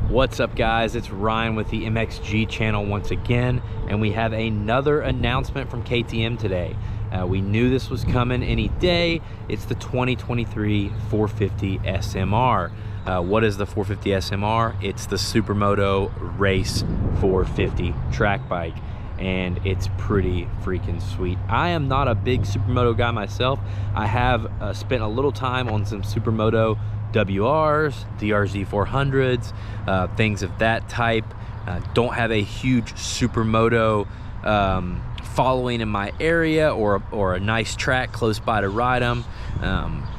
What's up, guys? It's Ryan with the MXG channel once again, and we have another announcement from KTM today. We knew this was coming any day. It's the 2023 450 SMR. What is the 450 SMR? It's the Supermoto Race 450 track bike, and it's pretty freaking sweet. I am not a big Supermoto guy myself. I have spent a little time on some Supermoto WRs, DRZ 400s, things of that type. Don't have a huge Supermoto following in my area or a nice track close by to ride them.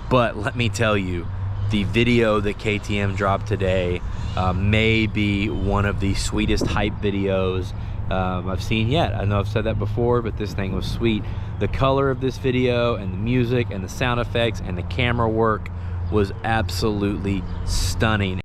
But let me tell you, the video that KTM dropped today may be one of the sweetest hype videos I've seen yet. I know I've said that before, but this thing was sweet. The color of this video and the music and the sound effects and the camera work was absolutely stunning.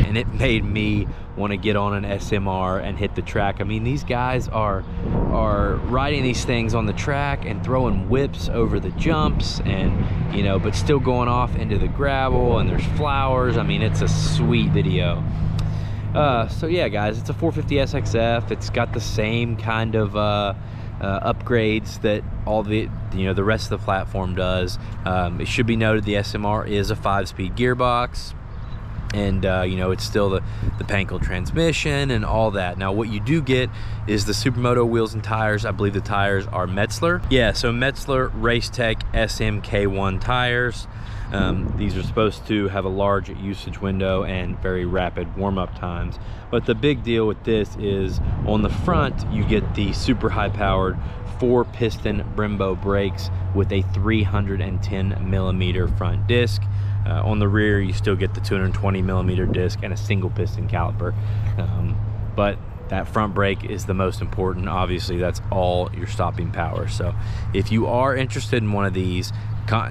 And it made me want to get on an SMR and hit the track. I mean, these guys are riding these things on the track and throwing whips over the jumps, and you know, but still going off into the gravel, and there's flowers. I mean, it's a sweet video. So yeah, guys, it's a 450 SXF. It's got the same kind of upgrades that all the the rest of the platform does. It should be noted the SMR is a 5-speed gearbox, and it's still the Pankel transmission and all that. Now what you do get is the Supermoto wheels and tires. I believe the tires are Metzler. Yeah, so Metzler Racetech SMK1 tires. These are supposed to have a large usage window and very rapid warm-up times. But the big deal with this is on the front you get the super high-powered 4-piston Brembo brakes with a 310 millimeter front disc. On the rear you still get the 220 millimeter disc and a single piston caliper, but that front brake is the most important. Obviously that's all your stopping power. So if you are interested in one of these,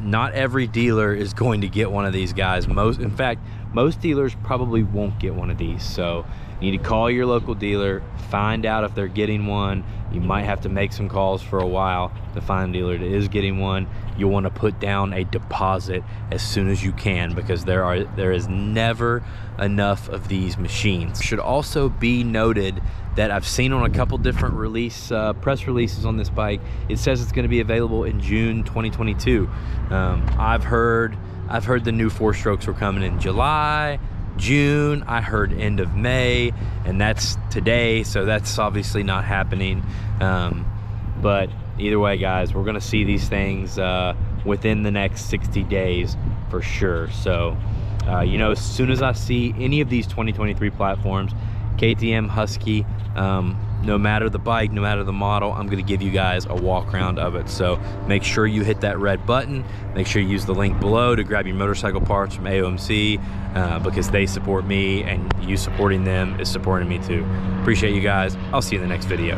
not every dealer is going to get one of these guys. In fact, most dealers probably won't get one of these. So you need to call your local dealer, find out if they're getting one. You might have to make some calls for a while to find a dealer that is getting one. You'll want to put down a deposit as soon as you can, because there is never enough of these machines. It should also be noted that I've seen on a couple different press releases on this bike, it says it's going to be available in June 2022. I've heard the new 4-strokes were coming in July, June. I heard end of May, and that's today, so that's obviously not happening. But either way, guys, we're gonna see these things within the next 60 days for sure. So as soon as I see any of these 2023 platforms, KTM, Husky, no matter the bike, no matter the model, I'm gonna give you guys a walk around of it. So make sure you hit that red button. Make sure you use the link below to grab your motorcycle parts from AOMC, because they support me, and you supporting them is supporting me too. Appreciate you guys. I'll see you in the next video.